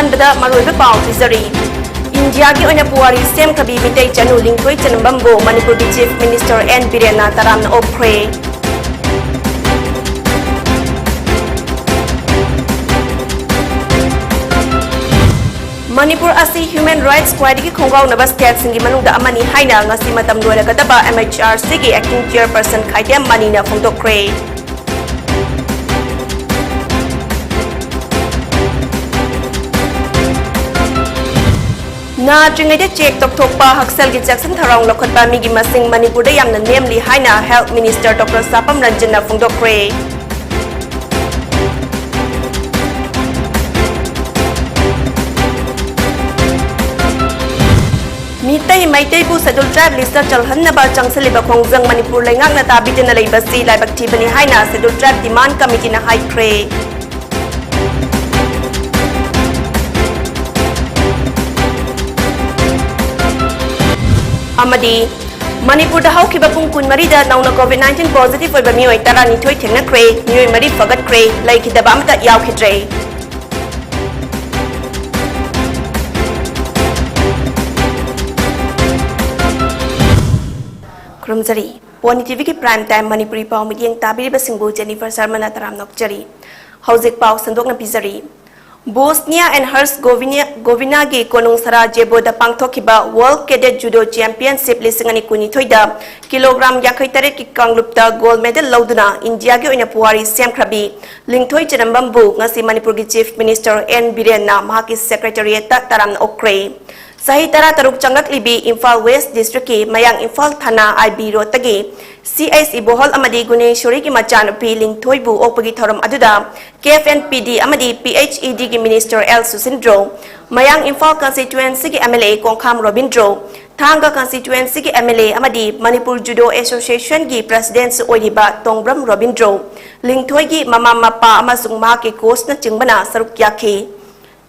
अहनबदा मरोइबा पाउ पिजरी इंडिया की ओना पुवारी सेम खबी मिटै चनु लिंथोई चनबम्बो मणिपुर की चीफ मिनिस्टर एन बिरेना तराम ओखरे मणिपुर असी ह्यूमन राइट्स क्वाइडगी खोंगाव नबा स्टेट सिंगी मनुंगदा अमनी हाइना ngasi matam loiragadaba MHRC की एक्टिंग चेयरपर्सन खाइदेम मनीना फोंदोक्रे ना ट्रिंगैदे चेक तोक्थोकपा हक्सल की जैक्सन थराउंग लखतबा मिगी मसिंग मणिपुर दे यामना नेमली हाइना health minister doctor Sapam Ranjan फोंदोक्रे मितै मैतैबु शेड्यूल ट्राइब लिस्ट चलहन्नबा चंगसलिबा खोंजंग मणिपुर लेंगाकना ताबिदना लेबसी लाइबक्थिबनी हाइना शेड्यूल ट्राइब डिमांड कमिटीना हाइख्रे अमदी मणिपुर हौखिबा पुंग कुनमरीदा नौना कोविड-19 पॉजिटिव ओइबा मियोय तरानिथोय थेंगनख्रे मियोय मरी फगतख्रे लैखिदबा अमता यावखिद्रे खुरमजरी पोनी टीवी की प्राइम टाइम मणिपुरी पाव मिडियंग ताबिरिबा सिंगबु जेनिफर शर्मा तराम नोकचरी हौजिक पाव संदोकना पिजरी बोस्निया एंड हर्सगोविना की कोनुंगसरा जेबोदा पांगथोखिबा वर्ल्ड कैडेट जूडो चैंपियनशिप लिसिंगनी कुनिथोइदा किलोग्राम 53 की कांगलुपता गोल्ड मेडल लौदुना इंडिया की ओइना पुवारी सेमख्रबी लिंगथोइ चरम्बम्बु ngasi मणिपुर की चीफ मिनिस्टर एन बिरेना महाकी सेक्रेटरीएट तराम ओक्रे सही तरा तरुक चंगकलिबी इम्फाल वेस्ट डिस्ट्रिक्ट की मयांग इम्फाल थाना आईबी रोड तगी सीएस इबोहल अमदी गुनेश्वरी की मचानुपी लिंगथोइबु ओपगी थरम अदुदा केएफएनपीडी अमदी पीएचईडी की minister L Susindro मयांग Imphal constituency की एमएलए कोंखाम रोबिंद्रो थांगा कंस्टिट्युएंसी की एमएलए अमदी मणिपुर जूडो एसोसिएशन की प्रेसिडेंट ओइरिबा तोंग्रम रोबिंद्रो लिंगथोइ की ममा मपा अमसुंग महाकी कोच न चिंगबना सरुक याखी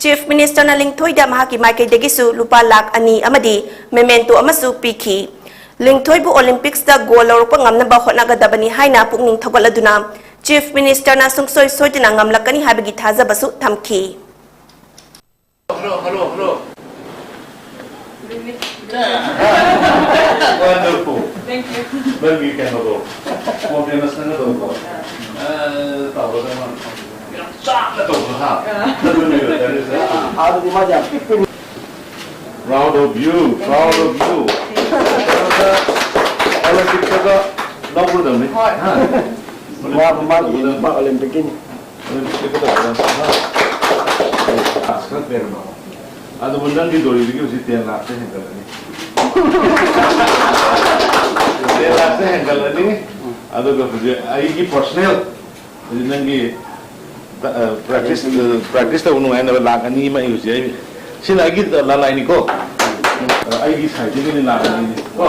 चीफ मिनिस्टर ना लिंगथोइदा महाकी माइकैदगिसु लुपा लाख अनि अमदी मेमेंटो अमसु पीखी लिंगथोइबु ओलंपिक्स दा गोल लौरकपा ngamnaba hotnagadabani haina pukning thogoladuna chief minister ना सुंगसोय सोइदना ngamlakani habagi thajabasु thamki hello wonderful thank you well we can go confidence na do proud of you Olympic ka na puro dami Olympic ini Olympic ka na askat pero ado mundan di dori digi usi tiyan lakse hengkal ni tiyan lakse hengkal ni ado ka puje ai ki personal nangi practice ta unu ai na lakani ma usi ai sila gi lalai ni ko ai gi sai digi ni lakani ni ko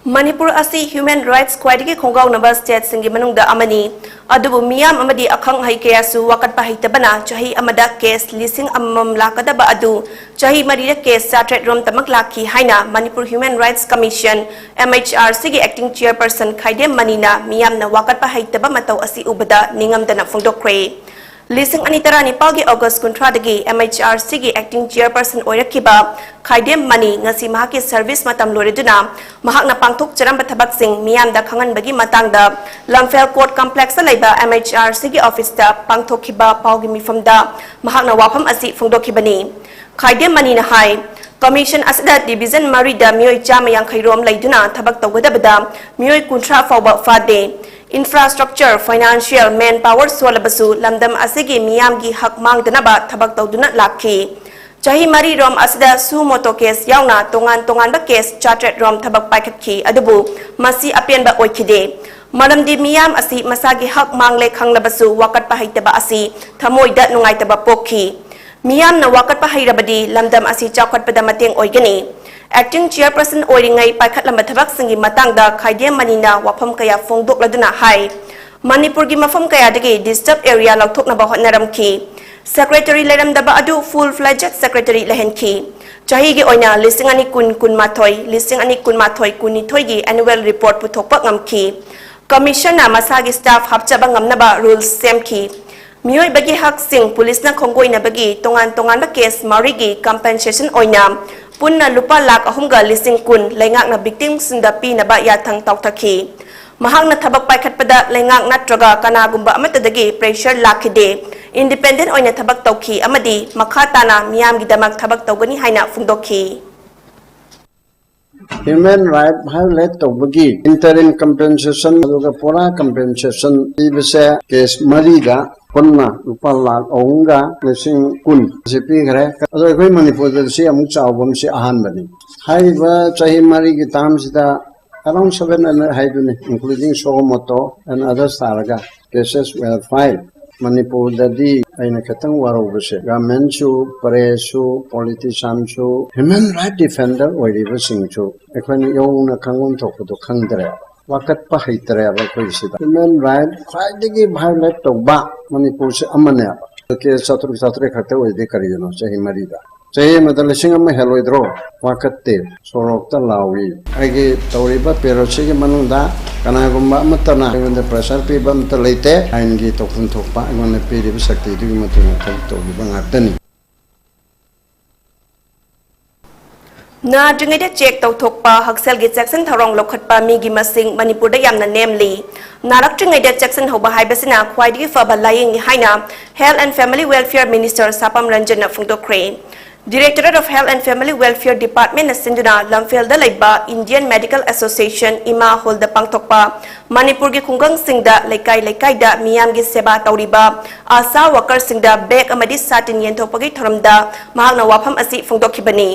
Manipur असी human rights क्वाइडगी खोंगाव नबा state सिंगी मनुंगदा अमनी अदुबु मियाम अमदी अखंग high केयासु वकटपा हितबना चाही अमदा case लिसिंग अमम लाकदबा अदु चाही मरीरा केस चार्टेड रोम तमक लाखी हाइना Manipur human rights commission MHRC की एक्टिंग चेयरपर्सन खाइदेम मनीना मियामना वकटपा हितबा मतौ असी उबदा निंगमदना फोंदोक्रे लिसिंग अनितरा निपाल की अगस्त कुंट्रादगी MHRC की एक्टिंग चेयरपर्सन ओइरखिबा Khaidem Mani ngasi mahaki service मतम लोरेदुना महाकना पांगथोक चरम थबकसिंग मियामदा खंगनबगी मतंगदा लंगफेल कोर्ट कॉम्प्लेक्स लेबा MHRC की ऑफिस दा पांगथोखिबा पाउगी मिफमदा महाकना वाफम असि फोंदोखिबनी खाइदेम मनी ना हाई कमीशन असदा डिवीजन मरीदा मियोय चामा यांखैरोम लैदुना थबक तौगदबदा मियोय कुंट्रा फाउबा फादे इंफ्रास्ट्रक्चर फाइनेंशियल मैन पावर सोलबसु लमदम असिगी मियाम की हक मांगदनबा थबक तौदुना लाखी चाही मरी रोम असदा सु मोटो केस यावना तोंगान केस चार्टेड रोम थबक पाइखतखी अदुबु मसी अपेनबा ओइखिदे मरमदी मियाम असि मसागी हक मांगले खंगलबसु वकटपा हैतबा असि थमोइदा नुंगाइतबा पोखी मियाम न वकटपा हैरबदी लमदम असि चाखटपदा मतेंग ओइगनी एक्टिंग चेयरपर्सन ओइरिंगै पाइखतलंबा थबकसिंगी मतंगदा खाइदेम मनीना वाफम कया फोंदोकलदुना हाई मणिपुर की मफम कयादगी डिस्टर्ब एरिया लौथोकनबा होटनरमखी सेक्रेटरी लेरमदबा अदु फुल फ्लेजेड सेक्रेटरी लेहनखी चाही की ओइना लिसिंग कुन कुनमाथोय कुनिथोय की एनुअल रिपोर्ट पुथोकपा ngamखी Commissioner Masagi staff hapchaba ngamnaba rules semki. Miyoy bagi hak sing police na khonggoy na bagi tongan ba case marigi compensation oina punna lupa lak ahumga lising kun lengak na victim sindapi na ba yathang tawthaki. Mahang na tabak paikat pada lengak na traga kanagumba amatadagi pressure lakide. Independent oina tabak tawki amadi makata na miyam gidamak tabak tawgani haina fungdoki. Human right violate tawbagi interim compensation aduga pura compensation ibase case marida punna lupa lak onga lising kun sipi gare ado koi Manipur da si amuk chawbam si ahan bani haiba chahi mari ki tam sida around 700 haiduni including Sogomoto and other saraga cases were filed. Manipur dadi aina katang waro base government su presu politician su human right defender oiri basing su ekhani yong na kangon thokdo khangdre wakat pa haitre ba koi sida human right khwaidigi violate to ba Manipur se amane ke satru khate oide kariyano chahi marida chahi madal singam heloidro wakatte sorok ta lawi agi tawriba perosi ge manunda kana gumba matana the pressure pe bam ta leite ain gi tokun thokpa ngone pe ri sakti du matuna to bang atani Na jungede check tau thokpa haksel gi jackson tharong lokhatpa mi gi masing Manipur da yamna namely narak jungede jackson hoba haibasina khwaidi faba lying haina Health and Family Welfare Minister Sapam Ranjan Fungdokre Directorate of Health and Family Welfare Department na sinduna lamfel da laiba Indian Medical Association ima holda pangthokpa Manipur gi khunggang singda laikai da miyam gi seba tawriba asa worker singda bek amadi satin yenthopagi thoramda mahakna wafam asi fungdokhibani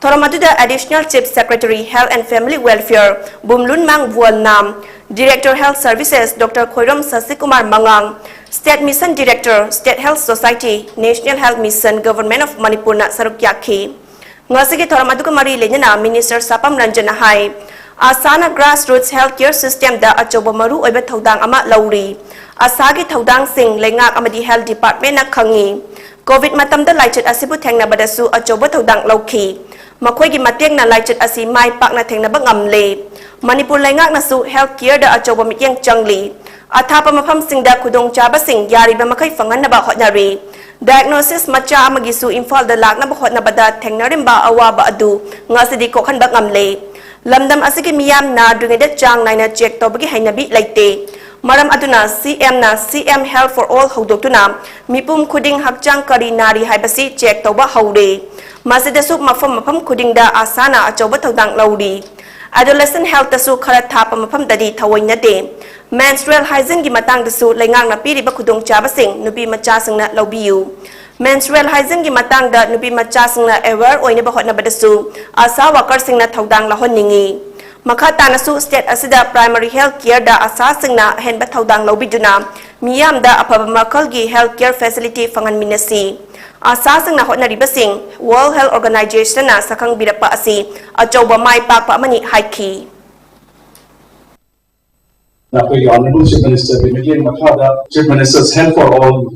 Thoramaduda Additional Chief Secretary Health and Family Welfare Bumlun Mang Vualnam Director Health Services Dr. Khoiram Sasikumar Mangang State Mission Director State Health Society National Health Mission Government of Manipur na sarukyakhi ngasigi Thoramaduga mari lenyana Minister Sapam Ranjana hai Asana Grassroots Healthcare System da achoba maru oiba thodang ama lauri asagi thodang sing lengak amadi Health Department na khangi COVID matamda laichet asibu thengna badasu achoba thodang lauki Makoy gi mateng na laichet asi mai pak na thengna bang amle Manipur lengak na su healthcare da achoba mityang changli athapa mafam singda khudong chaba sing yari ba makai fangan na ba hotnari diagnosis macha amagi su infal da lak na ba hotna bada thengnarim ba awa ba adu ngasidi ko khan bang amle lamdam asigi miyam na dungede chang naina check tobagi hainabi laite maram aduna CM Health for All hodokuna mipum khuding hakchang kari nari haibasi check toba haude Masidasu mafam kuding da asana achoba thodang lauri adolescent health tasu khara thapa mafam dadi thawaina de menstrual hygiene gi matang dasu lengang na piri ba khudong chaba sing nupi macha sing na lobiu menstrual hygiene gi matang da nupi macha sing na aware oina ba hotna badasu asa worker sing na thodang la honningi makata nasu state asida primary health care da asa sing na hen ba thodang lobiduna miyam da apaba makal gi health care facility fangan minasi Asasang na hotna ribasing World Health Organization na sakang birapa asi achoba mai pakpa mani haiki. Now, the Honorable Chief Minister, we begin Makada, Chief Minister's Health for All,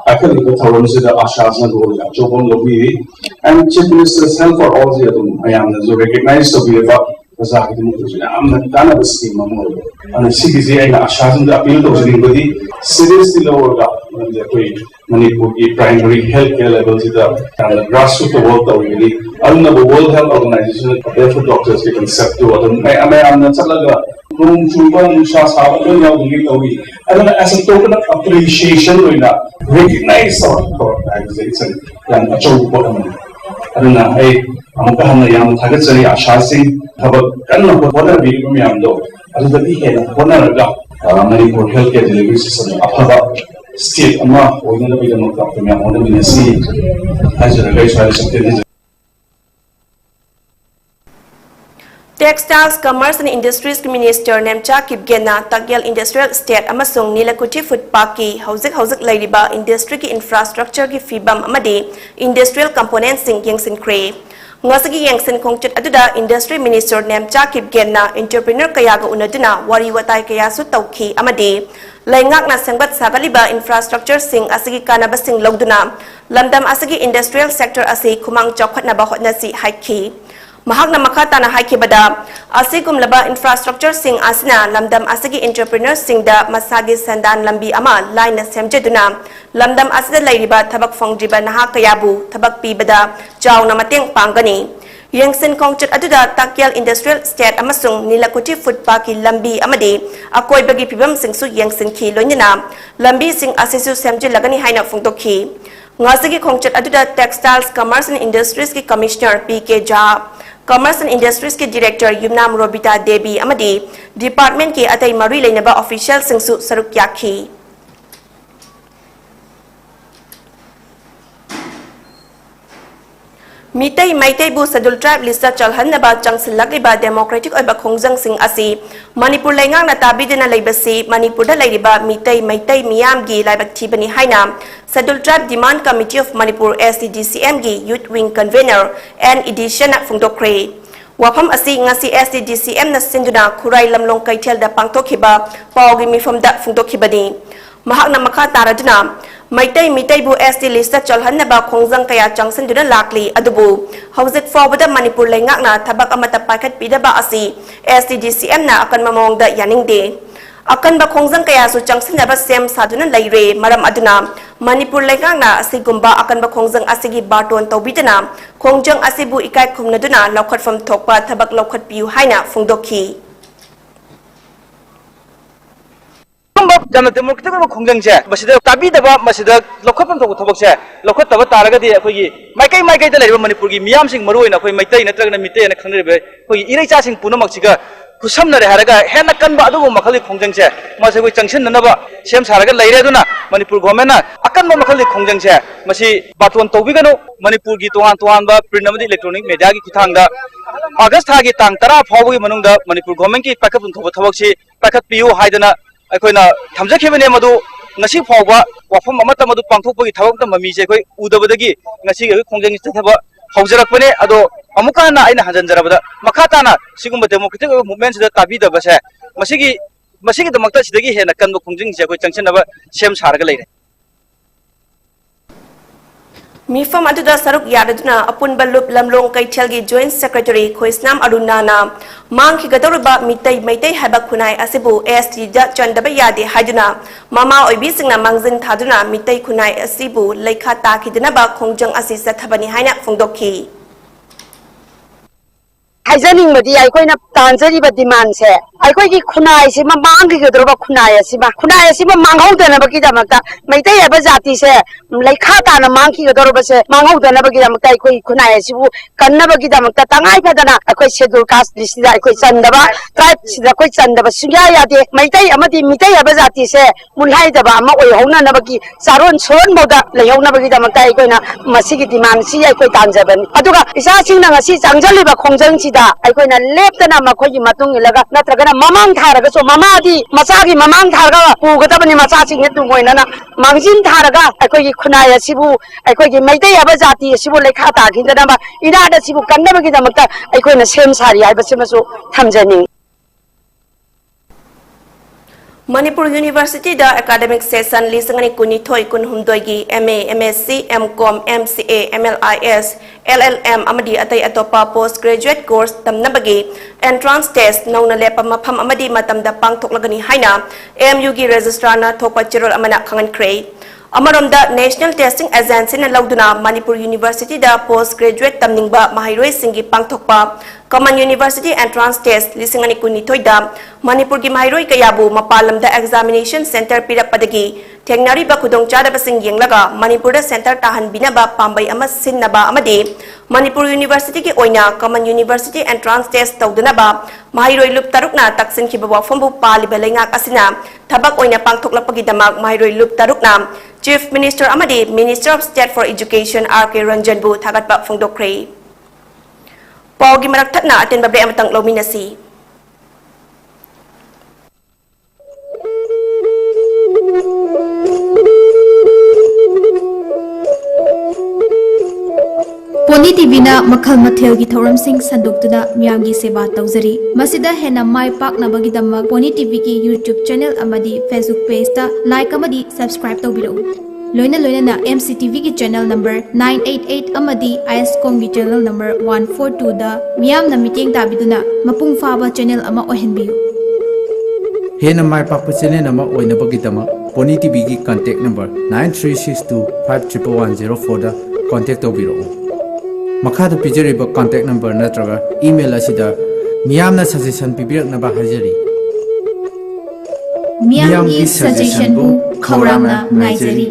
actually, the Thorons, the Ashas, and Jobon Lobi, and Chief Minister's Health for All, I am recognized to be about I'm the cannabis scheme, and the CBC and Ashas and the appeal to anybody seriously lower the Manipur primary health care levels, the grassroots work that we really, I don't know the World Health Organization, therefore doctors get concept to what I'm not I don't know, as a token of appreciation, we recognize our organization and a joke. I don't know, I'm going to target Sari Ashasi, have a kind of water being Yamdo. I don't know, one Manipur healthcare delivery system, Apava, state, Ama, or going to be the North of the Yamon, as a relation. Textiles, Commerce and Industries Minister Nemcha Kipgena Tagyal Industrial Estate amasung Nilakuti Food Parki Hauzik Lairiba Industry ki Infrastructure ki Fibam amadi Industrial Components sing Yangsin Kre Ngasagi Yangsin Kongchit aduda Industry Minister Nemcha Kipgena Entrepreneur kayaga unaduna wari watay kaya su tawki amadi Laingak na sangbat sagaliba infrastructure sing asigi kanaba sing logduna lamdam asigi industrial sector asi kumang chokhat na bahot na si haiki Mahakna makha tana haikibada asigumlaba infrastructure sing asina lamdam asigi entrepreneurs sing da masagi sandan lambi ama line semjeduna lamdam asida lairiba thabak fongjiba naha kayabu thabak pibada chawna mateng pangani Yangsin Kongchat aduda Takyal Industrial Estate amasung Nilakuti Food Park lambi amadi akoi bagi pibam singsu Yangsin ki loinina lambi sing asisu semje lagani haina fungdokhi ngasigi Kongchat aduda Textiles Commerce and Industries ki Commissioner PK Jha Commerce and Industries ki Director Yumnam Robita Devi amadi Department ki atai mari lainaba official singsu saruk yakhi Mitai Maitai bu Sadul Tribe lista chalhan na ba changsil lagliba Democratic oiba khongjang sing asi Manipur laingang na tabi dina laibasi Manipur da laiba Mitai Maitai miyam gi laibak thibani haina Sadul Tribe Demand Committee of Manipur SDGCM gi Youth Wing Convener and Edition na fungdokre Wafam asi ngasi SDGCM na sinduna Khurai Lamlong Kaithel da pangtokhiba pawgi mifam da fungdokhibani Mahak na makha taraduna Maitai Mitai bu SD lista chalhan na ba khongjang kaya changsan duna lakli adubu hauzik fawbada Manipur laingak na thabak amata paket pidaba asi SDGCM na akan mamong da yaningde akan ba khongjang kaya su changsan na ba sem saduna laire maram aduna Manipur laingak na asigumba akan ba khongjang asigi baton tawbidana khongjang asibu ikai khumna duna lokhat from thokpa thabak lokhat piu haina fungdokhi Jana Democratic Kongjangse, Masida Tabidaba, Masida, Lokapam to Tobokse, Lokatava Taragadi, Maikai the Labor Manipuri, Miam Sing Maru, and Maitai, and Mite and Kanribe, who Iricha Sing Punomaxiga, who summed the Haraga, Hanakan Badu, Makali Kongjangse, Masawi Junction, Nava, Shem Saraga, Laiduna, Manipur Gomena, Akan Makali Kongjangse, Masi Batuan Tobigano, Manipur Gituan Tuamba, Prinamadi Electronic Mediagi Kitanga, August Hagi Tangtara, Pawi Manunda, Manipur Gomenki, Pakat and Tobotoxi, Pakat Piu, Haidana. Aikoina thamjakhibane madu ngasi phawba wafam amata madu pangthokpagi thawak mami je koi udabadagi ngasi khongjang thaba hawjarakpane ado amuka na aina hanjanjarabada makhata na sigumba democratic movement da tabida base masigi damakta sidagi hena kanba khongjang je koi changchenaba sem saraga leire Mifam aduda saruk yadaduna apun balup lamlong kaithelgi Joint Secretary Khoisnam Arunana mangki gadorba mitai maitai haba khunai asibu AST da chandaba yade haiduna mama oibi singna mangjin thaduna mitai khunai asibu leikha takiduna ba khongjang asi sathabani haina fungdokhi Haizaning madi aikoina tanjariba demand se aikoigi khunai si ma mangi gedroba khunai si ma manghauda bagi damakta maitai aba jati se leikha ta na mangki gedroba se manghauda bagi damakta aikoi khunai si bu kanna bagi damakta tangai phadana aikoi schedule caste list da aikoi chandaba tribe sida koi chandaba sugya yade maitai amadi mitai aba jati se mulhai daba ama oi hauna na bagi saron son moda lehauna bagi damakta aikoina masigi demand si aikoi tanjabani aduga isa singna ngasi changjaliba khongjang da aikoina leptana makhoi matung ilaga natragana mamang tharaga so mamadi masagi mamang tharaga pugadabani masachi ne tungoina na mangjin tharaga aikoi khunaya sibu aikoi maitai aba jati sibu lekha ta khindana ba ina da sibu kannabagi damakta aikoina sem sari haibasimasu thamjani Manipur University da academic session lisangani kunithoi kunhumdoigi MA MSc MCom MCA MLIS LLM amadi atai atopa postgraduate course tamnabagi entrance test nauna lepa mafam amadi matamda pangthoklagani haina MU gi registrar na thokpa chirol amana khangan krei Amaramda National Testing Agency na lauduna Manipur University da postgraduate tamningba mahairoi singi pangthokpa Common University Entrance Test lisingani kunithoi da Manipur gi mahairoi kayabu mapalamda examination center pirapadagi tengnari ba khudong chadaba sing yenglaga Manipur da center tahan binaba pambai ama sinnaba amadi Manipur University ki oina Common University Entrance Test tawduna ba mahairoi lup tarukna taksin ki bawa fombu paliba lengak asina thabak oina pangthoklapagi damak mahairoi lup tarukna Chief Minister amadi Minister of State for Education R.K. Ranjanbu thagatpa fungdokre Pawgi marak thatna atin babre amatang lominasi Pony TV na makhal mathel gi thoram sing sandukuna miyam gi seba tawjari masida hena mai pak na bagi damak Pony TV ki YouTube channel amadi Facebook page ta like amadi subscribe tawbiro loina loina na MCTV ki channel number 988 amadi ISCOM ki channel number 142 da miyam na meeting tabiduna mapung faba channel ama ohenbiyu Hena mai pak channel ama oina bagidama Pony TV ki contact number 9362511104 da contact tobiro Makha pijariba contact number natraga email asida miyamna suggestion pibirak na ba hajari miyam ki suggestion bu khawramna ngaijari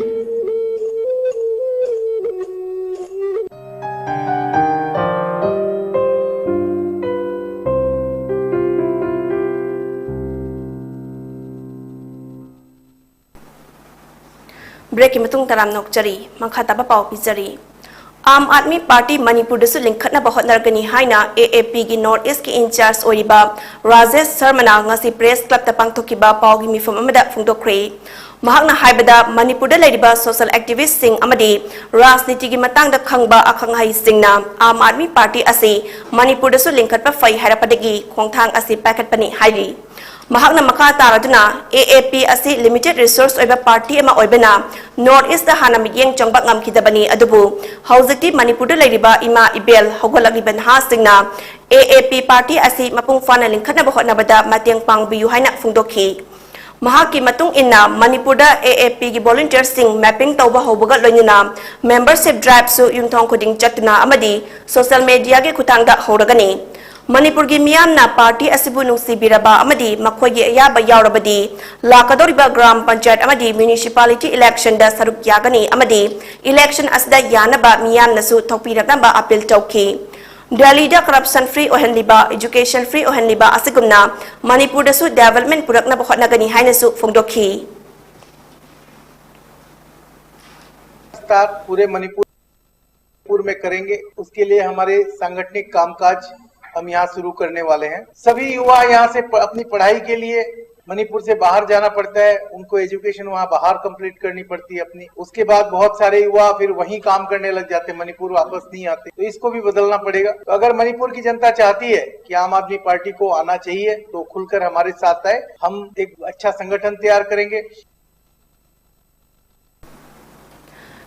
break ki matung taram nokchari mangkha taba pau pijari Aam Aadmi Party Manipur dasu linkhatna bahot nargani haina AAP gi North East ki in charge oriba Rajesh Sharmana ngasi press club ta pangthokiba pawgi mifam amada phungdokre mahakna haibada Manipur da leiriba social activist sing amadi rajniti gi matang da khangba akhang hai singna Aam Aadmi Party ase Manipur dasu linkhatpa fai harapadagi khongthang ase packet pani hairi mahakna makha taraduna AAP asi limited resource oiba party ama oibena North East da hana migyeng chongba ngamkhidabani adubu haujikti Manipur da leiriba ima ibel hogolagliban ha singna AAP party asi mapung fana linkhatna bahotna bada matyang pangbiyu haina phungdokhi mahaki matung inna Manipur da AAP gi volunteer sing mapping tawba hobaga loinuna membership drive su yumthong khuding chatuna amadi social media ge khutangda horagani Manipur gi miyam na party asibu nungsi biraba amadi makhogi ayaba yaurabadi lakadoriba gram panchayat amadi municipality election da saruk yagani amadi election asda yanaba miyam nasu thokpirabnaba appeal tawki Delhi da corruption free ohenliba education free ohenliba asigumna Manipur da su development purakna bahotna gani haina su phongdokhi start पूरे मणिपुर में करेंगे उसके लिए हमारे सांगठनिक कामकाज हम यहाँ शुरू करने वाले हैं सभी युवा यहाँ से अपनी पढ़ाई के लिए मणिपुर से बाहर जाना पड़ता है उनको एजुकेशन वहाँ बाहर कंप्लीट करनी पड़ती है अपनी उसके बाद बहुत सारे युवा फिर वहीं काम करने लग जाते हैं मणिपुर वापस नहीं आते तो इसको भी बदलना पड़ेगा तो अगर मणिपुर की जनता चाहती है कि आम आदमी पार्टी को आना चाहिए तो खुलकर हमारे साथ आए हम एक अच्छा संगठन तैयार करेंगे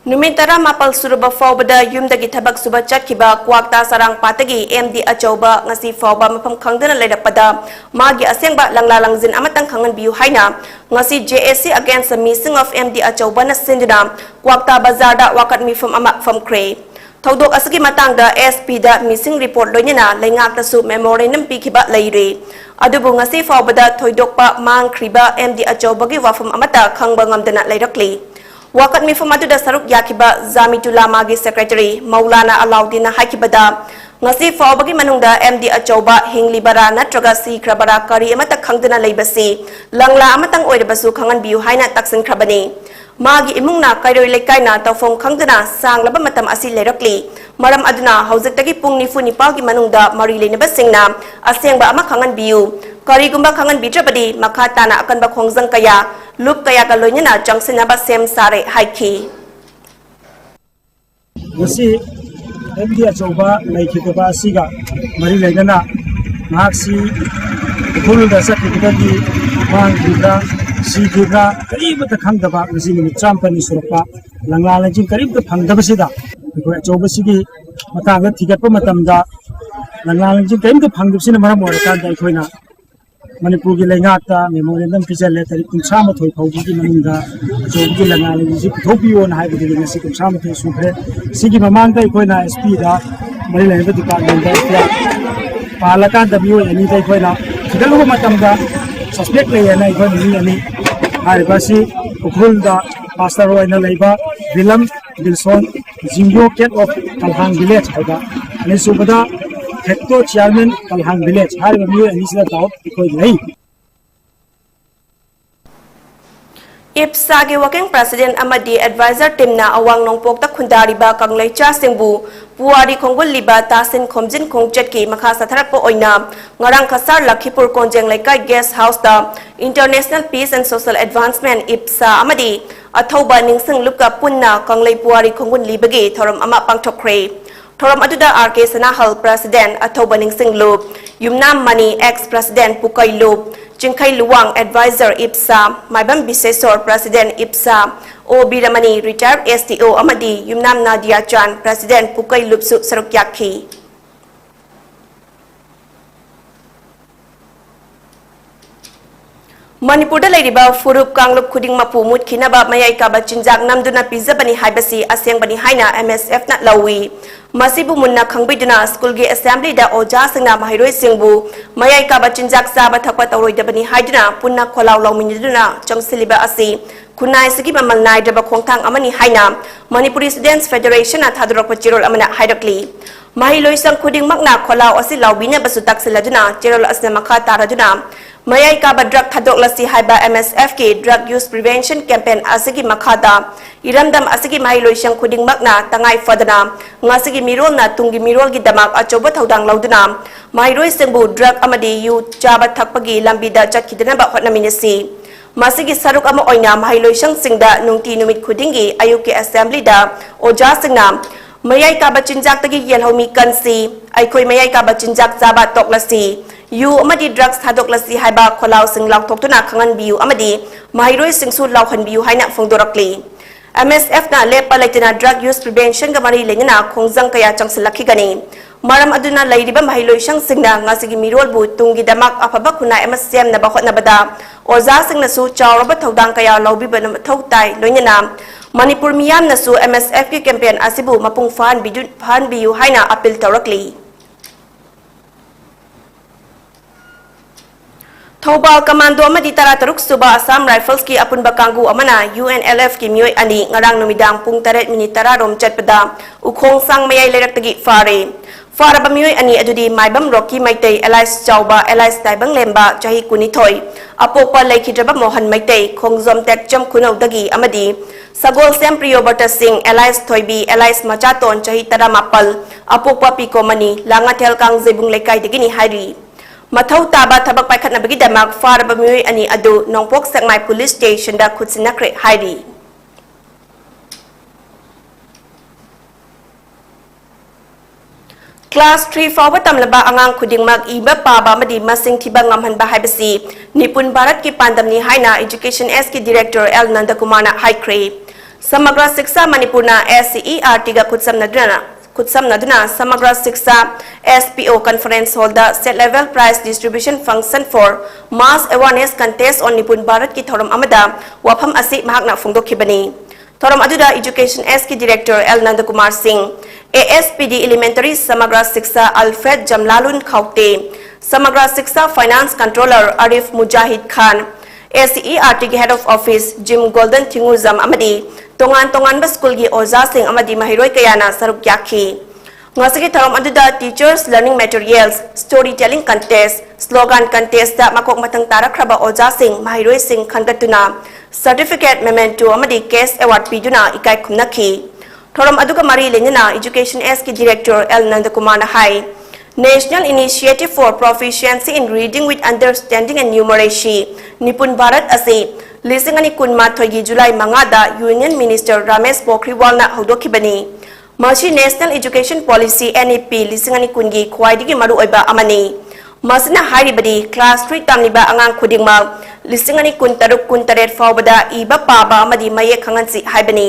Numitara mapal suruba fawbada yumdagi thabak suba chatkiba kwakta sarang patagi MD achauba ngasi fawba mapam khangdana leirapada magi asengba langla langjin amatang khangan biu haina ngasi JSC against the missing of MD achauba na sinduna kwakta bazar da wakat mifam ama from kre thodok asagi matangda SP da missing report loinina leingak tasu memorandum pikhiba leire adubu ngasi fawbada thoidokpa mangkhriba MD achauba gi wafam amata khangba ngamdana leirakli Wakat mifamadu da saruk yakiba Zamitullah magi secretary Maulana Alauddin hakibada ngasi fawbagi manungda MD achauba hinglibara natraga si krabara kari amata khangdana leibasi langla amatang oirabasu khangan biu haina taksin khrabani magi imungna kairoi lekaina tawfong khangdana sanglaba matam asi lerakli maram aduna haujiktagi pung nifu nipagi manungda mari leinaba singna asengba ama khangan biu karigumba khangan bitrabadi makha tana akanba khongjang kaya lup kaya ka loinina changsinaba sem sare haiki ngasi MD achauba leikhiba asiga mari leidana mahaksi khulda sakibagi mangkhibra sigibra karibata khangdaba ngasi ni champani surapa langla langjing karibta phangdabasida ko achauba sigi matanga thigatpa matamda langla langjing karibta phangdabsina maram orakanda ikhoina Manipur ki lengata memorandum pijale tari kumsama thoi phaugi ki manungda jogi langala ji thopiyo na hai bidi ngasi kumsama thoi sufre sigi mamang dai koina SP da mari lengba department da ya palaka w ani dai koina thidalu matam da suspect le na ikoi ni ani hai basi ukhul da pastor oina leiba William Wilson Jingyo Cat of Kalhang village haiba ani subada Hector Chairman Kalhang Village hari bami ani sida tau ikoi nei IPSA gi working president amadi advisor team na awang nongpok ta khundariba kanglei cha singbu puari khongul liba tasin khomjin khongchet ki makha satharak po oina ngarang khasar Lakhipur konjeng laikai guest house da International Peace and Social Advancement IPSA amadi athauba ningsing lupka punna kanglei puari khongul libagi thoram ama pangthokre thoram aduda RK Sanahal president athoba ningsing lup yumnam mani ex president pukai lup Jingkai Luwang Advisor IPSA, Maibam Bisesor President IPSA, O Biramani Retired STO Amadi, Yumnam Nadia Chan, President Pukai Lupsu Sarukyaki. Manipur da leiriba furup kanglup khuding mapu mut khinaba mayai ka bachinjak namduna pizabani haibasi asengbani haina MSF na lawi masibu munna khangbiduna school ge assembly da oja singna mahairoi singbu mayai ka bachinjak saba thakpa tawroidabani haiduna punna kholaw lawminiduna changsiliba asi kunai sigi mamal nai daba khongthang amani haina Manipuri Students Federation na thadurok chirol amana hairakli mahiloi sang khuding makna kholaw asi lawbina basu taksiladuna chirol asna makha taraduna Mayai ka drug thadok lasi haiba MSF ki drug use prevention campaign asigi makhada iramdam asigi mahiloi sang khuding makna tangai fadana ngasigi mirol na tungi mirol gi damak achoba thodang lauduna mahiloi sengbu drug amadi yu chaba thakpagi lambida chakhidana ba hotnaminasi masigi saruk ama oina mahiloi sang singda nungti numit khudingi ayuki assembly da oja singna mayai ka bachinjak tagi yelhomi kansi aikoi mayai ka bachinjak chaba toklasi yu amadi drugs thadok lasi haiba kholaw sing law thoktuna khangan biu amadi mahiroi singsu law khan biu haina phongdorakli MSF na lepa laitina drug use prevention ga mari lengna khongjang kaya changsilakhi gani maram aduna lairiba mahiloi sang singna ngasigi mirol bu tungi damak afaba khuna MSM na bakhot na bada oza singna su chawraba thodang kaya lawbi ban thautai loinana Manipur miyam na su MSF ki campaign asibu mapung fan biu haina appeal tawrakli Thobal Commando amadi tarataruk suba Assam Rifles ki apunba kanggu amana UNLF ki mioi ani ngarang numidang pung 8 minit tararom chatpada ukhong sang mayai lerak fare faraba mioi ani adudi maibam Rocky Maitei Elias Chauba Elias Taibang Lemba chahi kunithoi apokpa laikhidraba Mohan Maitei khongjom tek cham khunau dagi amadi Sagol Sem Priyobata Singh Elias Thoibi Elias Machaton chahi taramapal apokpa Pikomani Langathel kang zebung lekai dagini hairi Mathau taba thabak paikhat na bagi damak faraba mioi ani adu Nongpok Sakmai Police Station da khutsinakre hairi Class 3 fawba tamlaba angang khuding mag iba paba madi masing thiba ngamhan ba haibasi Nipun Bharat ki pandamni haina Education S ki Director L Nandakumar na haikre Samagra Shiksha Manipur na SCERT ga Kutsamnaduna Samagra Shiksha SPO Conference Hall the State Level Prize Distribution Function for Mass Awareness Contest on Nipun Bharat ki thoram amada wafam asi mahakna phongdokhibani thoram aduda Education S ki Director L Nandakumar Singh ASPD Elementary Samagra Shiksha Alfred Jamlalun Khaute Samagra Shiksha Finance Controller Arif Mujahid Khan SCERT ki Head of Office Jim Golden Thinguzam amadi tongan ba school gi oza sing amadi mahiroi kayana saruk yakhi ngasigi thorom aduda teachers learning materials storytelling contest slogan contest da makok matang tarakraba oza sing mahiroi sing khangatuna certificate memento amadi case award piduna ikai khumnakhi thorom aduga mari lenina Education S ki Director L Nandakumar na hai National Initiative for Proficiency in Reading with Understanding and Numeracy Nipun Bharat ase Lisingani kunma thoigi July mangada Union Minister Ramesh Pokriwal na hodokibani Mashi National Education Policy NEP lisingani kungi khwaidigi maru oiba amani Masina haribadi class 3 tamliba angang khudingma lisingani kun taruk kun taret fawbada iba paba amadi maye khangansi haibani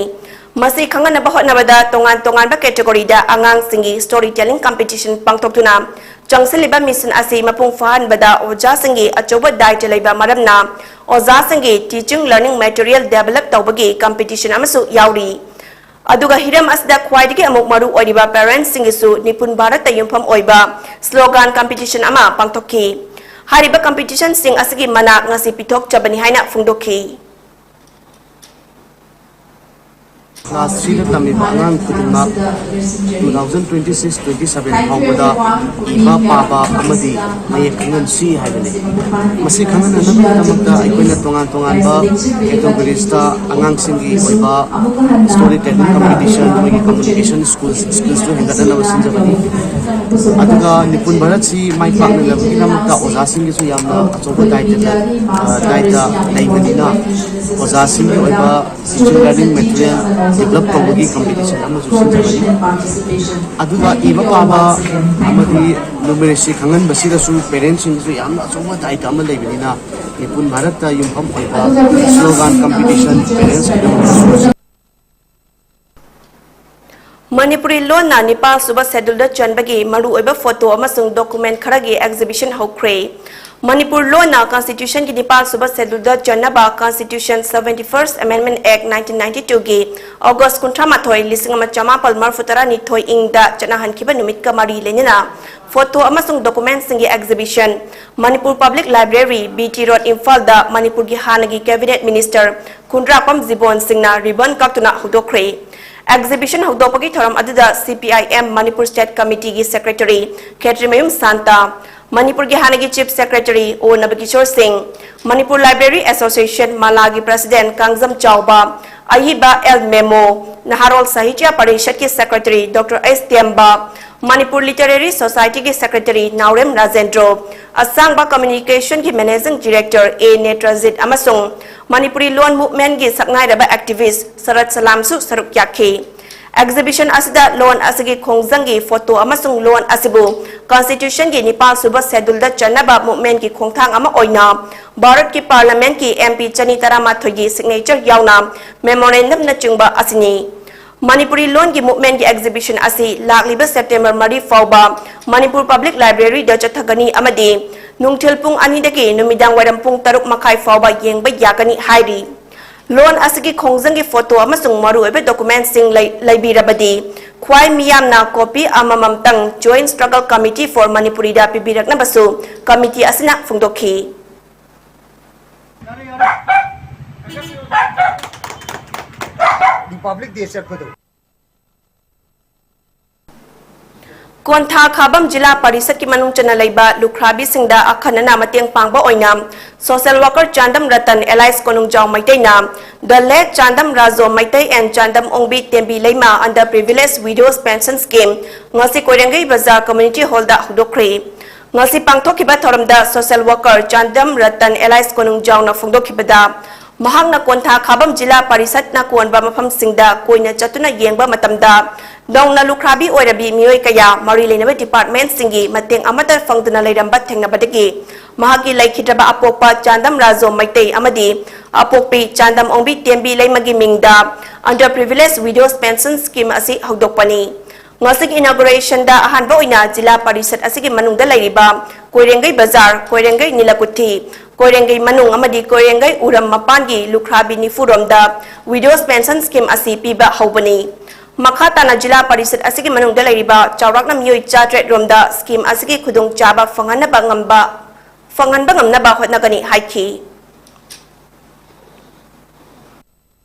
Masi khangana ba hotnabada tongan ba category da angang singi storytelling competition pangthoktuna changsiliba mission asi mapung fahan bada oja singi achoba dai chalaiba maramna oja singi teaching learning material develop tawbagi competition amasu yauri aduga hiram asda khwaidigi amuk maru oiba parents singi su Nipun Bharat tayumpham oiba slogan competition ama pangthokki hariba competition sing asigi manak ngasi pithok chabani haina phungdokhi Class 3 da tammi bangang kudima 2026-27 hawada iba paba amadi may kangan si haibani masi kangan na namakta aikoina tongan ba categories ta angang singi oiba storytelling competition magi communication skills to hingada na wasin jabani अदुगा निपुण भारत सी माइ पाकन लबगी नमता ओजा सिंह सु यामना अचोबा दायित्व लेबनिना ओजा सिंह ओइबा टीचिंग लर्निंग मटेरियल डेवलप तौबगी कंपटीशन अमसु सिंजबनी अदुगा इबा पाबा अमदी नुमेरेसी खंगन बसिरसु पेरेंट्स सिंह सु यामना अचोबा दायित्व अम लेबनिना निपुण भारत युमफम ओइबा slogan competition parents Manipuri loan na Nepal suba schedule da chanbagi maru oiba photo amasung document kharagi exhibition hokre. Manipur loan na constitution ki Nepal suba schedule da chanaba constitution 71st amendment act 1992 gi August 18 1950 marfutara ni thoi ing da chanahan khiba numit ka mari lenina photo amasung document singi exhibition Manipur Public Library BT Road Imphal da Manipur gi hanagi cabinet minister Kundrapam Zibon Singna ribbon kaktuna hudokre. Exhibition hudopagi thoram aduda CPIM Manipur State Committee gi Secretary Ketrimayum Santa, Manipur gi hanagi Chief Secretary O Nabakishore Singh, Manipur Library Association Malagi President Kangzam Chauba, Ahiba El Memo, Naharol Sahitya Parishad ki Secretary Dr. S. Tiamba, Manipur Literary Society ki Secretary Naurem Rajendro, Asangba Communication ki Managing Director A. Netrazit Amasung, Manipuri Loan Movement ki Sakngai Raba Activist Sarat Salam Su Saruk Yakhi. Exhibition asida loan asigi khongzangi photo amasung loan asibu Constitution ki Nepal suba schedule da chanaba movement ki khongthang ama oina Bharat ki Parliament ki MP Chani Taramathoi gi signature yauna memorandum na chungba asini. Manipuri loan ki movement ki exhibition asi lakliba September mari fauba Manipur Public Library da chathagani amadi nungthil pung ani dagi numidang waram pung taruk makai fauba yengba yakani hairi. Loan asigi khongzangi photo amasung maru ebe document sing laibirabadi khwai miyam na copy amamam tang Joint Struggle Committee for Manipuri da pibirak na basu committee asina phungdokhi. The public they said for Kontha Khabam Jila Parisat ki manung chana laiba lukhrabi singda akhanana mateng pangba oina social worker Chandam Ratan Elias Konung Jaw Maitai na the late Chandam Razo Maitai and Chandam Ongbi Tembi Leima under privileged widows pension scheme ngasi Koirangai Bazaar community hall da hudokre ngasi pangthokiba thoramda social worker Chandam Ratan Elias Konung Jaw na phungdokhibada Mahang na Kontha Khabam Jila Parisat na kuanba mafam singda koina chatuna yengba matamda Dong na lukrabi oirabi miyoy kaya marilena department singi mateng amata fangduna lairamba thengnabadagi mahagi laikhidraba apokpa Chandam Razo Maitai amadi apokpi Chandam Ongbi Tembi Leimagi mingda under privileged widows pension scheme asi hawdokpani ngasig inauguration da ahanba oina jila parisat asigi manungda lairiba Koirengai Bazar Koirengai Nilakuthi Koirengai Manung amadi Koirengai Uram Mapangi lukrabi nifuromda widows pension scheme asi piba hawbani Makhatana Jila Parisat asigi manungda lairiba chawrakna miyoi chatret romda scheme asigi khudung chaba fanganba ngamnaba hotnagani haiki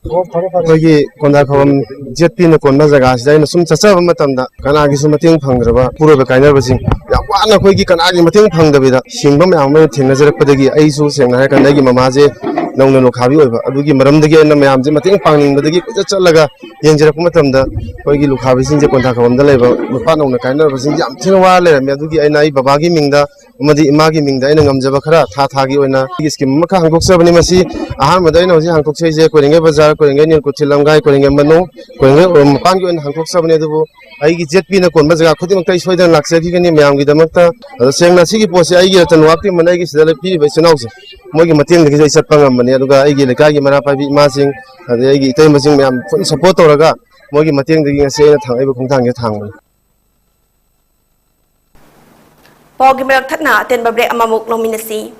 ꯑꯩꯈꯣꯏꯒꯤ ꯀꯣꯟꯗꯥꯈꯣꯝ ꯖꯦꯠꯄꯤꯅ ꯀꯣꯟꯕ ꯖꯒꯥꯁꯤꯗ ꯑꯩꯅ ꯁꯨꯝ ꯆꯠꯆꯕ ꯃꯇꯝꯗ ꯀꯅꯥꯒꯤꯁꯨ ꯃꯇꯦꯡ ꯐꯪꯗ꯭ꯔꯕ ꯄꯨꯔꯣꯏꯕ ꯀꯥꯏꯅꯕꯁꯤꯡ ꯌꯥꯝ ꯋꯥꯅ ꯑꯩꯈꯣꯏꯒꯤ ꯀꯅꯥꯒꯤ ꯃꯇꯦꯡ ꯐꯪꯗꯕꯤꯗ ꯁꯤꯡꯕ ꯃꯌꯥꯝ ꯑꯃ ꯊꯦꯡꯅꯖꯔꯛꯄꯗꯒꯤ ꯑꯩꯁꯨ ꯁꯦꯡꯅ ꯍꯥꯏꯔꯀꯥꯟꯗ ꯑꯩꯒꯤ ꯃꯃꯥꯁꯦ ꯅꯧꯅ ꯂꯨꯈ꯭ꯔꯥꯕꯤ ꯑꯣꯏꯕ ꯑꯗꯨꯒꯤ ꯃꯔꯝꯗꯒꯤ ꯑꯩꯅ ꯃꯌꯥꯝꯁꯦ ꯃꯇꯦꯡ ꯄꯥꯡꯅꯤꯡꯕꯗꯒꯤ ꯀꯣꯏꯆꯠ ꯆꯠꯂꯒ ꯌꯦꯡꯖꯔꯛꯄ ꯃꯇꯝꯗ ꯑꯩꯈꯣꯏꯒꯤ ꯂꯨꯈ꯭ꯔꯥꯕꯤꯁꯤꯡꯁꯦ ꯀꯣꯟꯊꯥꯈꯣꯝꯗ ꯂꯩꯕ ꯅꯨꯄꯥ ꯅꯧꯅ ꯀꯥꯏꯅꯔꯕꯁꯤꯡ ꯌꯥꯝ ꯊꯤꯅ ꯋꯥꯔ ꯂꯩꯔꯝꯃꯦ ꯑꯗꯨꯒꯤ ꯑꯩꯅ ꯑꯩ ꯕꯕꯥꯒꯤ ꯃꯤꯡꯗ ꯑꯃꯗꯤ ꯏꯃꯥꯒꯤ ꯃꯤꯡꯗ ꯑꯩꯅ ꯉꯝꯖꯕ ꯈꯔ ꯊꯥꯒꯤ ꯑꯣꯏꯅ ꯁ꯭ꯀꯤꯝ ꯑꯃꯈꯛ ꯍꯥꯡꯗꯣꯛꯆꯕꯅꯤ ꯃꯁꯤ ꯑꯍꯥꯟꯕꯗ ꯑꯩꯅ ꯍꯧꯖꯤꯛ ꯍꯥꯡꯗꯣꯛꯆꯔꯤꯁꯦ ꯀꯣꯏꯔꯦꯡꯒꯩ ꯕꯖꯥꯔ ꯀꯣꯏꯔꯦꯡꯒꯩ ꯅꯤꯜꯀꯨꯊꯤ ꯂꯝꯒꯥꯏ ꯀꯣꯏꯔꯦꯡꯒꯩ ꯃꯅꯨꯡ ꯀꯣꯏꯔꯦꯡꯒꯩ ꯎꯔꯝ ꯃꯄꯥꯟꯒꯤ ꯑꯣꯏꯅ ꯍꯥꯡꯗꯣꯛꯆꯕꯅꯤ ꯑꯗꯨꯕꯨ ꯑꯩꯒꯤ ꯖꯦꯠꯄꯤꯅ ꯀꯣꯟꯕ ꯖꯒꯥ ꯈꯨꯗꯤꯡꯃꯛꯇ ꯑꯩ ꯁꯣꯏꯗꯅ ꯂꯥꯛꯆꯈꯤꯒꯅꯤ ꯃꯌꯥꯝꯒꯤꯗꯃꯛꯇ ꯑꯗꯣ ꯁꯦꯡꯅ ꯁꯤꯒꯤ ꯄꯣꯠꯁꯦ ꯑꯩꯒꯤ ꯔꯇꯟ ꯋꯥꯛꯇꯤꯃꯅ ꯑꯩꯒꯤ ꯁꯤꯗ ꯄꯤꯔꯤꯕ ꯏꯆꯤꯜ ꯏꯅꯥꯎꯁꯦ ꯃꯣꯏꯒꯤ ꯃꯇꯦꯡꯗꯒꯤꯁꯨ ꯑꯩ ꯆꯠꯄ ꯉꯝꯕꯅꯤ ꯑꯗꯨꯒ ꯑꯩꯒꯤ ꯂꯩꯀꯥꯏꯒꯤ ꯃꯔꯥ ꯄꯥꯏꯕꯤ ꯏꯃꯥꯁꯤꯡ ꯑꯗꯩ ꯑꯩꯒꯤ ꯏꯇꯩꯃꯁꯤꯡ ꯃꯌꯥꯝ ꯐꯨꯜ ꯁꯄꯣꯔꯠ ꯇꯧꯔꯒ ꯃꯣꯏꯒꯤ ꯃꯇꯦꯡꯗꯒꯤ ꯉꯁꯤ ꯑꯩꯅ ꯊꯥꯡꯉꯛꯏꯕ ꯈꯣꯡꯊꯥꯡꯁꯦ ꯊꯥꯡꯕꯅꯤ Pawgi marak thakna aten babre amamuk nominasi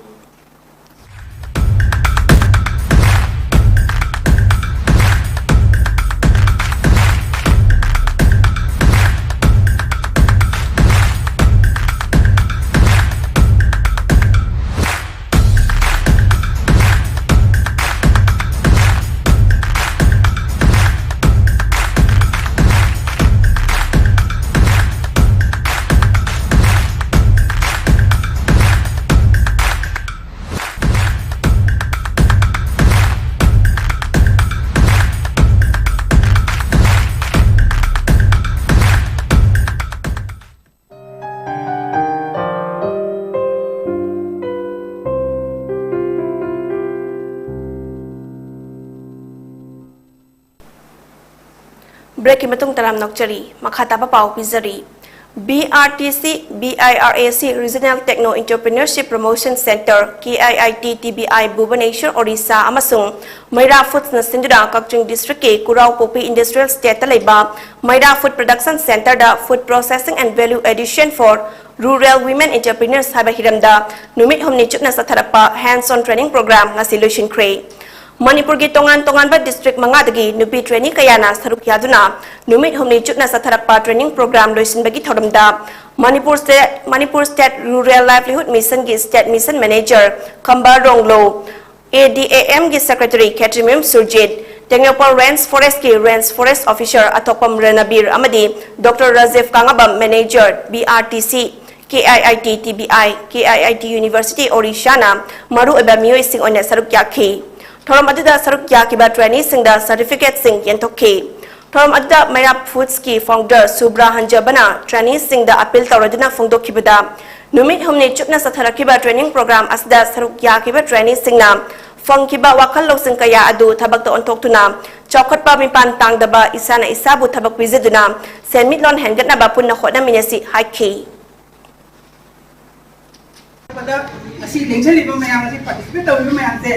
break की मतुंग तराम नौकचरी मखा ताबा पाव पिजरी BRTC BIRAC Regional Techno Entrepreneurship Promotion Center KIIT TBI Bhubaneswar Odisha amasung Maira Foods na sindura Kakching District ke Kurau Popi Industrial State ta leiba Maira Food Production Center da Food Processing and Value Addition for Rural Women Entrepreneurs haba hiramda numit humni chukna satharakpa hands-on training program ngasi loishin kre Manipur ki tongan ba district mangadagi nupi training kayana saruk yaduna numit humni chutna satharakpa training program loisin bagi thoramda Manipur State Rural Livelihood Mission ki State Mission Manager Kambar Ronglo ADAM ki Secretary Katrimim Surjit Tengyopal Range Forest ki Range Forest Officer Atokpam Renabir amadi Dr. Rajiv Kangabam Manager BRTC KIIT TBI KIIT University Odisha na maru eba miyoi sing oina saruk yakhi Thoram aduda saruk yakiba training sing da certificate sing yentokhi Thoram aduda Maira Foods ki founder Subra Hanjabana training sing da appeal tawraduna phongdokhibada numit humni chupna satharakiba training program asda saruk yakiba training sing na phongkiba wakhal losing kaya adu thabak ta ontoktuna chokhatpa mipan tangdaba isana isabu thabak pizeduna senmitlon hengatna ba punna khona minasi haikhi asi lengchali ba mayam asi participate tawi mayam se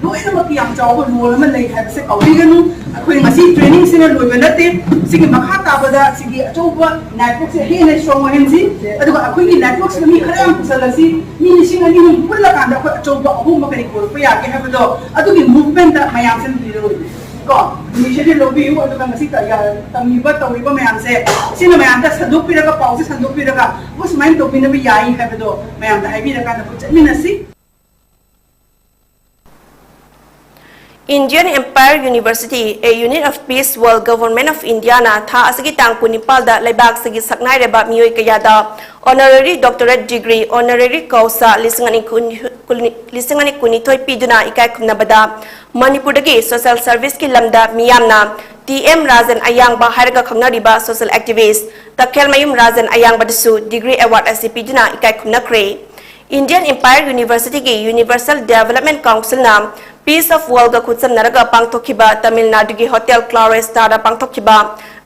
loina maki yang jaw ko role man lei hai se kauri ganu akhoi masi training sina loiba nate sigi makha ta bada sigi achoba network se he ne strong hen si aduga akhoi ki network se mi khara am pusalasi mi nising ani hum pulla kanda ko achoba ahum makari ko pa ya ke ha bado adugi movement da mayam se ni ro ko initially lobby yu aduga masi ta ya tammi ba tawi ba mayam se sina mayam ta saduk pira ka pause saduk pira ka bus main to pina bi yai ha bado mayam da hai bi da ka da minasi Indian Empire University, a unit of peace world government of India na tha asigi tang kunipal da laibak sigi saknai reba miyoi kaya da honorary doctorate degree honorary kausa lisingani kunithoi piduna ikai khumnabada Manipur dagi social service ki lamda miyamna TM Rajan Ayang ba harga khangnariba social activist Takhel Mayum Rajan Ayang badasu degree award asi piduna ikai khumnakre Indian Empire University ki Universal Development Council na Peace of World ga khutsam naraga pangtokhiba Tamil Nadu ki Hotel Clare Star da pangtokhiba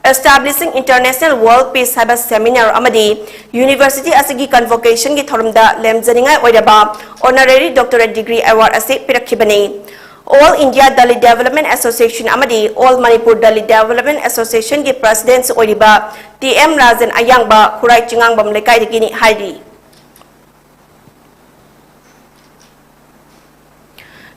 Establishing International World Peace haba seminar amadi University asigi convocation ki thoramda lemjaningai oiraba honorary doctorate degree award ase pirakhibani All India Dalit Development Association amadi All Manipur Dalit Development Association ki president oiriba TM Rajan Ayang ba Khurai Chingang bam lekai dikini hairi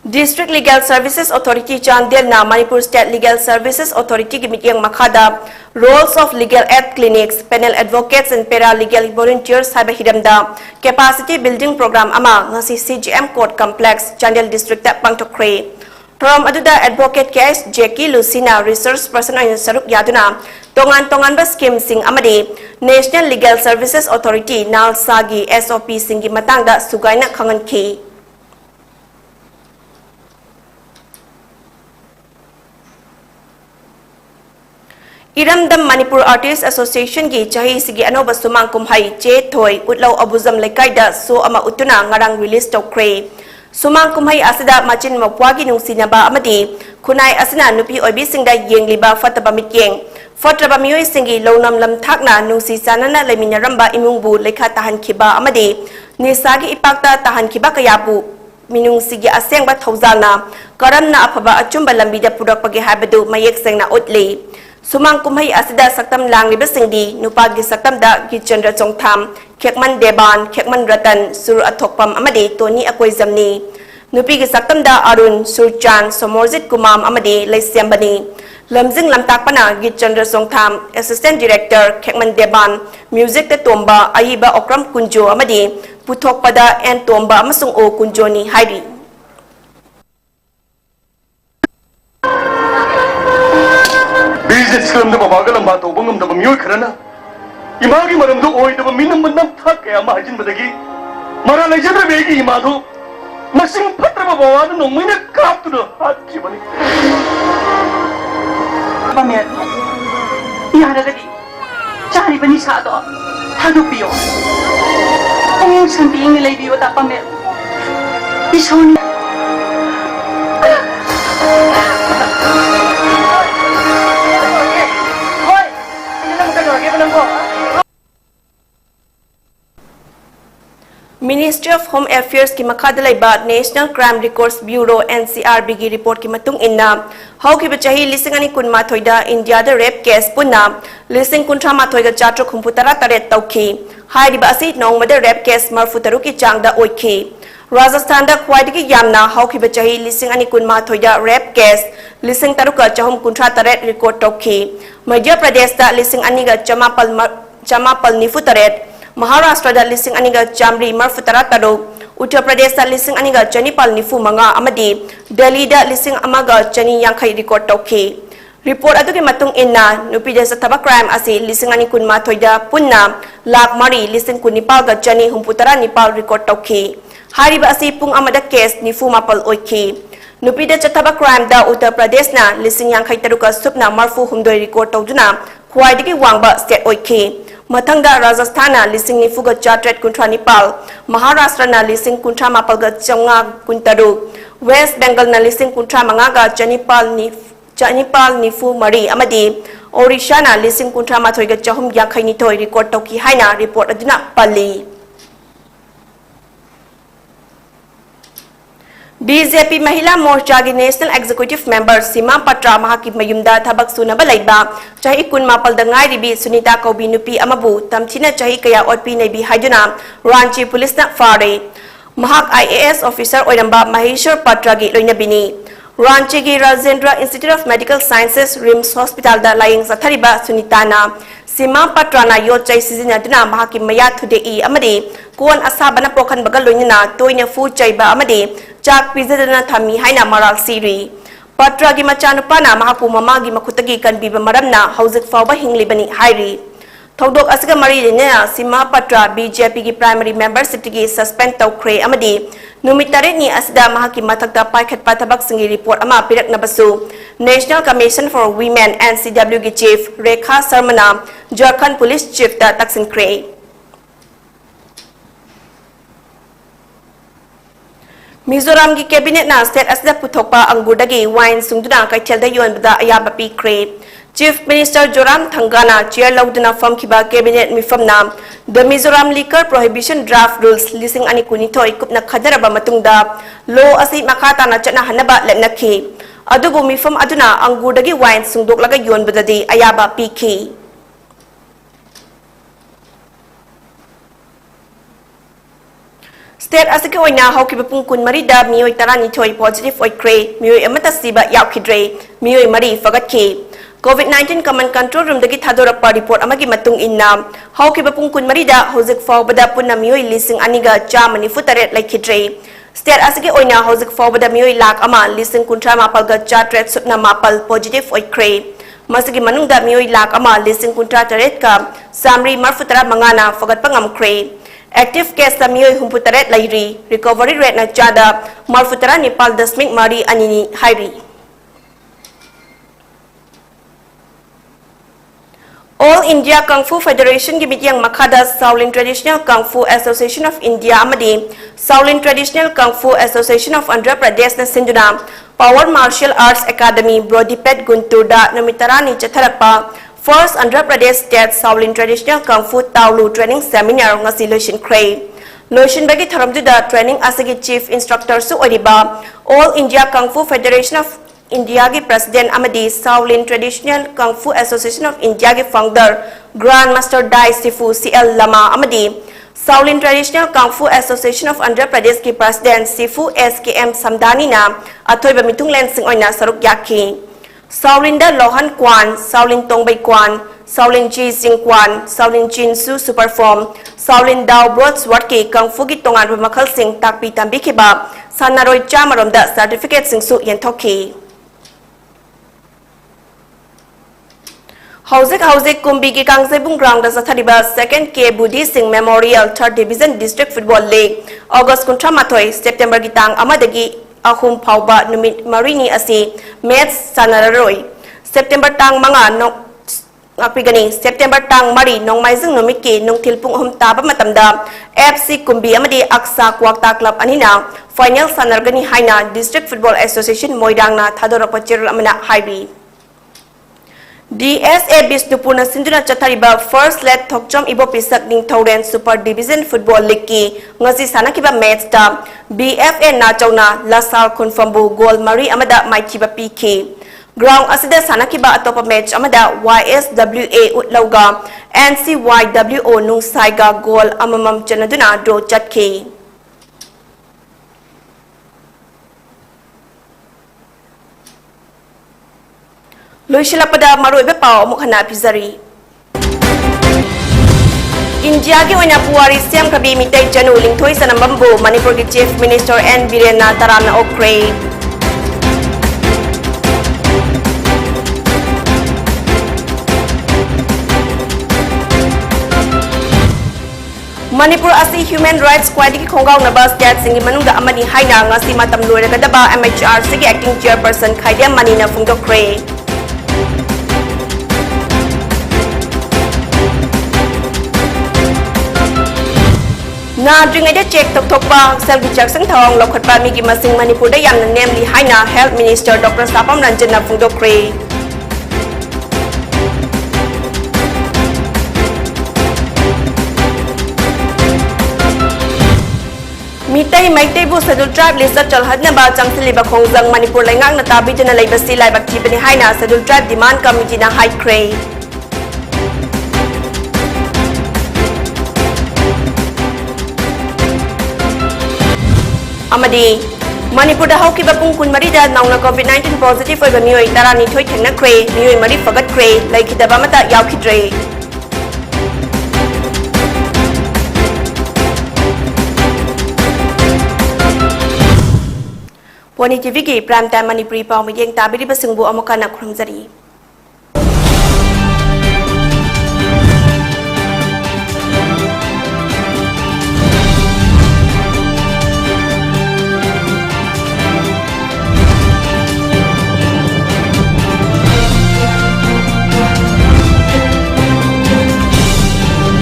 District Legal Services Authority Chandel na Manipur State Legal Services Authority ki mityang makhada roles of legal aid clinics, panel advocates and paralegal volunteers haba hiramda capacity building program ama ngasi CGM Court Complex Chandel District ta pangtokre From aduda advocate case Jackie Lucina research person on saruk yaduna tongan ba scheme sing amadi National Legal Services Authority nal sagi SOP singi matangda sugaina khangan ki Iramdam Manipur Artists Association gi chahi sigi anoba sumang kumhai che thoi utlau abuzam lekai da so ama utuna ngarang release tokre sumang kumhai asida machin mapwagi nungsinaba amadi khunai asina nupi oibi singda yengliba fataba mikyeng fatraba miyoi singi lonam lam thakna nungsi sanana leminaramba imungbu lekha tahan khiba amadi nisagi ipakta tahan khiba kayabu minung sigi asengba thaujalna karamna afaba achumba lambida purakpagi habadu mayek sengna utli Sumang kumhai asida saktam langliba singdi nupagi saktam da Gichandra Chongtham Khekman Deban Khekman Ratan Sur Athokpam amadi Toni Akoi Jamni nupi gi saktam da Arun Surchan Somorjit Kumam amadi Laisyambani Lamjing Lamtakpana Gichandra Chongtham Assistant Director Khekman Deban Music te Tomba Aiba Okram Kunjo amadi Puthokpada and Tomba amasung O Kunjoni hairi Business firm da babaga lamba to bangam da bamyoy kharana imagi maram do oi da minam bandam thak kaya ma hajin badagi mara lejadra begi imadu masing patra babawa no mina kap tu do hat jibani Bamer yara gadi chari bani sa do hadu piyo ong sampi ngi lay biyo ta pamer isoni Ministry of Home Affairs ki makhada laiba National Crime Records Bureau NCRB ki report ki matung inna haukiba chahi lising ani kun mathoida India da rape case punna lising kuntra mathoiga chatro khumputara taret tauki hairiba asi nongmada rape case marfutaru ki changda oiki Rajasthan da khwaidagi yamna haukiba chahi lising ani kun mathoida rape case lising taruka chahum kuntra taret record tauki Madhya Pradesh da lising ani ga chamapal nifu taret Maharashtra da lising aniga jamri marfutara taruk Uttar Pradesh da lising aniga chanipal nifu manga amadi Delhi da lising amaga chani yangkai record tauki report adu ke matung inna nupi da sataba crime asi lising ani kun mathoida punna lak mari lising kun nipal ga chani humputara nipal record tauki hariba asi pung amada case nifu mapal oiki nupi da chataba crime da Uttar Pradesh na lising yangkai taruka supna marfu humdoi record tauduna khwaidagi wangba state oiki Mathangda Rajasthan lising nifuga chatret kuntra nipal Maharashtra na lising kuntra mapal ga changa kuntaru West Bengal na lising kuntra manga ga chanipal nifu mari amadi Odisha na lising kuntra mathoi ga chahum yakhai ni thoi record tauki haina report aduna pali BJP Mahila Morcha ki National Executive Member Sima Patra mahaki mayumda thabak sunaba laiba chahi kun mapal da ngai ribi Sunita Kaubi nupi amabu tamchina chahi kaya otpi naibi haiduna Ranchi Police na fare mahak IAS officer oiramba Maheshwar Patra gi loinabini Ranchi ki Rajendra Institute of Medical Sciences RIMS Hospital da lying sathariba Sunita na Sima Patra na yo chai sizinaduna mahaki maya thudei amadi kon asabana prokhan bagal loinana toina fu chaiba amadi Chak pizadana thami haina maral siri Patra gi machanupa na mahapu mama gi makutagi kan biba maramna hauzik fawba hinglibani hairi Thodok asiga mari lena Sima Patra BJP gi primary member sitigi suspend tawkre amadi numitare ni asda mahaki mathakta paikhat pathabak singi report ama pirak nabasu National Commission for Women NCW gi chief Rekha Sarmana Jharkhand Police chief ta taksin kre Mizoram ki cabinet na state asda puthokpa angurdagi wine sungduna kaithelda yonbada ayaba pikre Chief Minister Joram Thangana chair lauduna form khiba cabinet mifamna the Mizoram liquor prohibition draft rules lising ani kunithoi kupna khadaraba matungda law asi makhata na chana hanaba lenakhi adubu mifam aduna angurdagi wine sungdoklaga yonbadadi ayaba pikhi State asike oina haukiba pung kun mari da mioi tarani thoi positive oikre mioi amata siba yaukidre mioi mari fagatki COVID-19 command control room dagi thadorapa report amagi matung inna haukiba pung kun mari da hozik fawbada punna mioi lising aniga chamani futaret laikidre State asike oina hozik fawbada mioi lak ama lising kuntra mapal ga chatret supna mapal positive oikre masigi manungda mioi lak ama lising kuntra taret ka samri marfutara mangana fagat pangamkre Active case sa miyoy humputaret lairi, recovery rate na chada, marfutara Nepal dasmik mari anini hairi. All India Kung Fu Federation gimit yang makada Shaolin Traditional Kung Fu Association of India amadi Shaolin Traditional Kung Fu Association of Andhra Pradesh na sinduna Power Martial Arts Academy Brodipet Guntur da namitarani chatharapa First Andhra Pradesh State Shaolin Traditional Kung Fu Taulu Training Seminar ngasi loishin kray. Loishin bagi tharamdu da training asagi chief instructor su oriba All India Kung Fu Federation of India gi President amadi Shaolin Traditional Kung Fu Association of India gi founder Grandmaster Dai Sifu CL Lama amadi Shaolin Traditional Kung Fu Association of Andhra Pradesh ki President Sifu SKM Samdani na athoiba mitung lensing oina saruk yakhi. Shaolin da Lohan Kwan, Shaolin Tongbay Kwan, Shaolin Ji Sing Kwan, Shaolin Jin Su Superform, Shaolin Dao Broadsword ki Kung Fu gi tongan makhal sing takpi tambi khiba sanaroi chamarom da certificate sing su yenthoki Hauzik Kumbi ki Kangzebung ground da sathariba second K Budi Singh Memorial 3rd Division District Football League August kuntra mathoi September gi tang amadagi ahum phauba numit marini asi match sanararoi September tang manga no apigani September tang mari nongmaijing numit ki nongthilpung hum taba matamda FC Kumbi amadi Aksa Kwakta Club anina final sanargani haina District Football Association Moirang na thadorapa cherul amana haibi DSA Bisnupurna Sinduna Chathariba First Let Thokchom Ibo Pisak Ning Thoren Super Division Football League ki ngasi sanakiba match ta BFA Nachona Lasal Konfambu Goal Mari Amada Maichiba PK Ground asida sanakiba atopa match amada YSWA Utlauga NCYWO Nung Saiga Goal Amamam Chanaduna Draw Chatki Loishilapada Maruibe Pao Mukhana Pizari India ki oina puari siam kabi mitai janu lingthoi sanambambu Manipur ki Chief Minister N Birena Tarana Okre Manipur asi Human Rights Squad ki khongau naba state singi manungda amani haina ngasi matam loiragadaba MHRC ki acting chairperson Khaidiam Manina Phungdokre Na dringai da check tok thokpa selgi chak sang thong lokhatpa mi gi masing Manipur da yamna namely haina Health Minister Dr. Sapam Ranjana Phungdokre Mitai Maitai bu Scheduled Tribe list chalhadna ba changthiliba khongjang Manipur laingang na tabi jana laibasi laibak thibani haina Scheduled Tribe Demand Committee na high cray Amadi Manipur da hauki ba pung kun marida nauna COVID-19 positive oiba mioi tarani thoi thengna cray mioi mari fagat cray laikhidaba mata yaukidre Wani TV ki Prime Time Manipuri Pau Miyeng Tabiri Basingbu Amokana Khurumjari